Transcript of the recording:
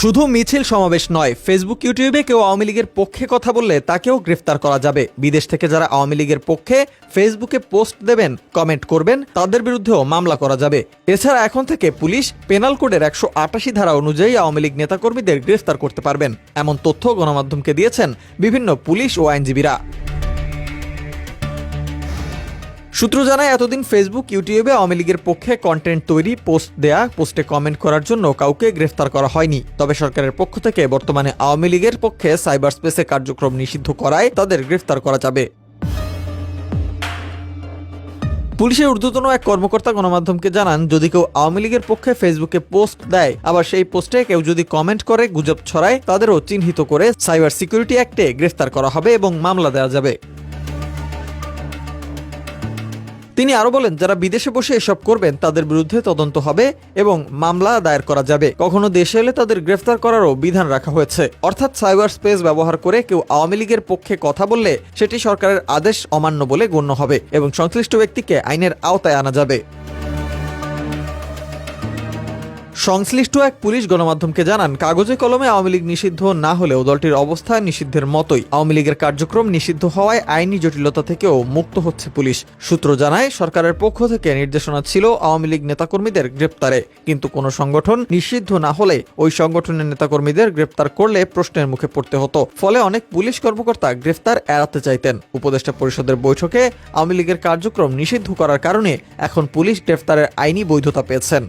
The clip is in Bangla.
শুধু মিছিল সমাবেশ নয়, ফেসবুক ইউটিউবে কেউ আওয়ামী লীগের পক্ষে কথা বললে তাকেও গ্রেফতার করা যাবে। বিদেশ থেকে যারা আওয়ামী লীগের পক্ষে ফেসবুকে পোস্ট দেবেন, কমেন্ট করবেন, তাদের বিরুদ্ধেও মামলা করা যাবে। এছাড়া এখন থেকে পুলিশ পেনাল কোডের 188 ধারা অনুযায়ী আওয়ামী লীগ নেতাকর্মীদের গ্রেফতার করতে পারবেন, এমন তথ্য গণমাধ্যমকে দিয়েছেন বিভিন্ন পুলিশ ও আইনজীবীরা। সূত্র জানায়, এতদিন ফেসবুক ইউটিউবে আওয়ামী লীগের পক্ষে কন্টেন্ট তৈরি, পোস্ট দেয়া, পোস্টে কমেন্ট করার জন্য কাউকে গ্রেফতার করা হয়নি। তবে সরকারের পক্ষ থেকে বর্তমানে আওয়ামী লীগের পক্ষে সাইবার স্পেসে কার্যক্রম নিষিদ্ধ করায় তাদের গ্রেফতার করা যাবে। পুলিশের ঊর্ধ্বতন এক কর্মকর্তা গণমাধ্যমকে জানান, যদি কেউ আওয়ামী লীগের পক্ষে ফেসবুকে পোস্ট দেয়, আবার সেই পোস্টে কেউ যদি কমেন্ট করে, গুজব ছড়ায়, তাদেরও চিহ্নিত করে সাইবার সিকিউরিটি অ্যাক্টে গ্রেফতার করা হবে এবং মামলা দেওয়া যাবে। তিনি আরো বলেন, যারা বিদেশে বসে এসব করবেন তাদের বিরুদ্ধে তদন্ত হবে এবং মামলা দায়ের করা যাবে। কখনো দেশে এলে তাদের গ্রেফতার করারও বিধান রাখা হয়েছে। অর্থাৎ সাইবার স্পেস ব্যবহার করে কেউ আওয়ামী লীগের পক্ষে কথা বললে সেটি সরকারের আদেশ অমান্য বলে গণ্য হবে এবং সংশ্লিষ্ট ব্যক্তিকে আইনের আওতায় আনা যাবে। সংশ্লিষ্ট এক পুলিশ গণমাধ্যমকে জানান, কাগজে কলমে আওয়ামী লীগ নিষিদ্ধ না হলেও দলটির অবস্থান নিষিদ্ধের মতোই। আওয়ামী লীগের কার্যক্রম নিষিদ্ধ হওয়ায় আইনি জটিলতা থেকেও মুক্ত হচ্ছে পুলিশ। সূত্র জানায়, সরকারের পক্ষ থেকে নির্দেশনা ছিল আওয়ামী লীগ নেতাকর্মীদের গ্রেপ্তারে, কিন্তু কোনো সংগঠন নিষিদ্ধ না হলে ওই সংগঠনের নেতাকর্মীদের গ্রেপ্তার করলে প্রশ্নের মুখে পড়তে হতো। ফলে অনেক পুলিশ কর্মকর্তা গ্রেফতার এড়াতে চাইতেন। উপদেষ্টা পরিষদের বৈঠকে আওয়ামী লীগের কার্যক্রম নিষিদ্ধ করার কারণে এখন পুলিশ গ্রেফতারের আইনি বৈধতা পেয়েছেন।